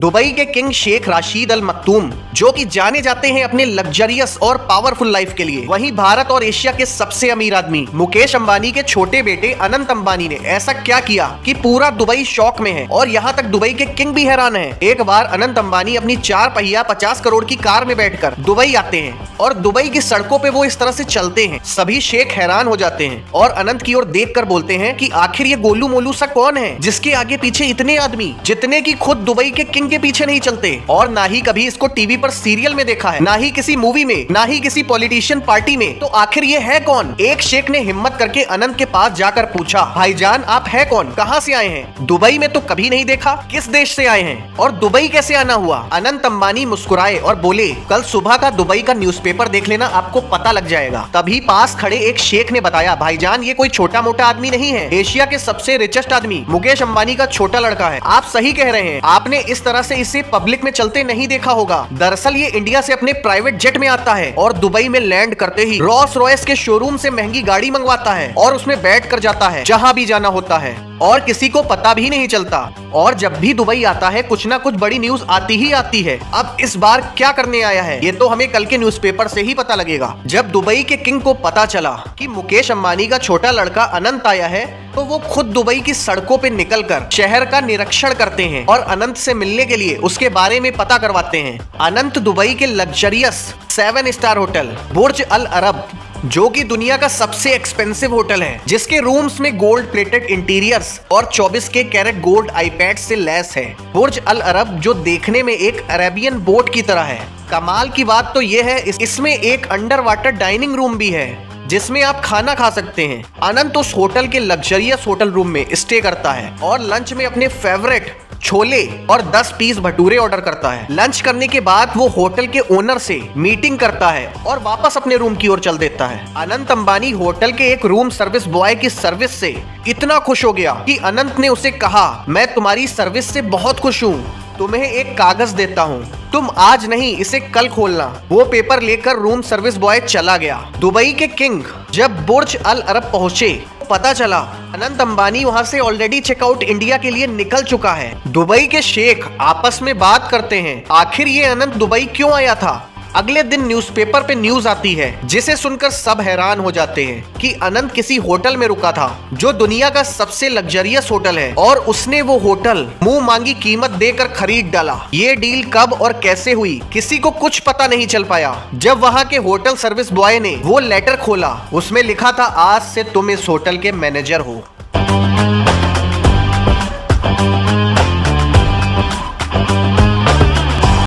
Dubai के king Sheikh Rashid अल मखतूम, जो कि जाने जाते हैं अपने लग्जरियस और पावरफुल लाइफ के लिए, वहीं भारत और एशिया के सबसे अमीर आदमी मुकेश अंबानी के छोटे बेटे अनंत अंबानी ने ऐसा क्या किया कि पूरा दुबई शौक में है और यहाँ तक दुबई के किंग भी हैरान हैं। एक बार अनंत अंबानी अपनी 4 पहिया 50 करोड़ की कार में बैठकर दुबई आते हैं और दुबई की सड़कों पे वो इस तरह से चलते हैं। सभी शेख हैरान हो जाते हैं और अनंत की ओर देखकर बोलते हैं कि आखिर ये गोलू मोलू सा कौन है जिसके आगे पीछे इतने आदमी, जितने की खुद दुबई के किंग के पीछे नहीं चलते, और ना ही कभी इसको टीवी पर सीरियल में देखा है, ना ही किसी मूवी में, ना ही किसी पॉलिटिशियन पार्टी में। तो आखिर ये है कौन? एक शेख ने हिम्मत करके अनंत के पास जाकर पूछा, भाईजान आप है कौन, कहां से आए हैं? दुबई में तो कभी नहीं देखा, किस देश से आए हैं और दुबई कैसे आना हुआ? अनंत अंबानी मुस्कुराए और बोले, कल सुबह का दुबई का न्यूज़पेपर देख लेना, आपको पता लग जाएगा। तभी पास खड़े एक शेख ने बताया, भाईजान ये कोई छोटा मोटा आदमी नहीं है, एशिया के सबसे रिचेस्ट आदमी मुकेश अंबानी का छोटा लड़का है। आप सही कह रहे हैं, आपने इस तरह से इसे पब्लिक में चलते नहीं देखा होगा। दरअसल ये इंडिया से अपने प्राइवेट जेट में आता है और दुबई में लैंड करते ही रोल्स रॉयस के शोरूम से महंगी गाड़ी मंगवाता है और उसमें बैठ कर जाता है जहां भी जाना होता है और किसी को पता भी नहीं चलता। और जब भी दुबई आता है कुछ ना कुछ बड़ी न्यूज आती ही आती है। अब इस बार क्या करने आया है ये तो हमें कल के न्यूज़पेपर से ही पता लगेगा। जब दुबई के किंग को पता चला कि मुकेश अंबानी का छोटा लड़का अनंत आया है तो वो खुद दुबई की सड़कों पे निकलकर शहर का निरीक्षण करते हैं और अनंत से मिलने के लिए उसके बारे में पता करवाते हैं। अनंत दुबई के लग्जरियस 7 स्टार होटल बुर्ज अल अरब, जो कि दुनिया का सबसे एक्सपेंसिव होटल है, जिसके रूम्स में गोल्ड प्लेटेड इंटीरियर्स और 24K कैरेट गोल्ड आईपैड से लैस है। बुर्ज अल अरब जो देखने में एक अरेबियन बोट की तरह है। कमाल की बात तो ये है इसमें एक अंडर वाटर डाइनिंग रूम भी है जिसमें आप खाना खा सकते हैं। अनंत उस होटल के लग्जरियस होटल रूम में स्टे करता है और लंच में अपने फेवरेट छोले और 10 पीस भटूरे ऑर्डर करता है। लंच करने के बाद वो होटल के ओनर से मीटिंग करता है और वापस अपने रूम की ओर चल देता है। अनंत अंबानी होटल के एक रूम सर्विस बॉय की सर्विस से इतना खुश हो गया कि अनंत ने उसे कहा, मैं तुम्हारी सर्विस से बहुत खुश हूँ, तुम्हें एक कागज देता हूँ, तुम आज नहीं इसे कल खोलना। वो पेपर लेकर रूम सर्विस बॉय चला गया। दुबई के किंग जब बुर्ज अल अरब पहुंचे पता चला अनंत अंबानी वहां से ऑलरेडी चेकआउट इंडिया के लिए निकल चुका है। दुबई के शेख आपस में बात करते हैं, आखिर ये अनंत दुबई क्यों आया था? अगले दिन न्यूज़पेपर पे न्यूज आती है जिसे सुनकर सब हैरान हो जाते हैं कि अनंत किसी होटल में रुका था जो दुनिया का सबसे लग्जरियस होटल है और उसने वो होटल मुंह मांगी कीमत देकर खरीद डाला। ये डील कब और कैसे हुई किसी को कुछ पता नहीं चल पाया। जब वहां के होटल सर्विस बॉय ने वो लेटर खोला उसमें लिखा था, आज से तुम इस होटल के मैनेजर हो।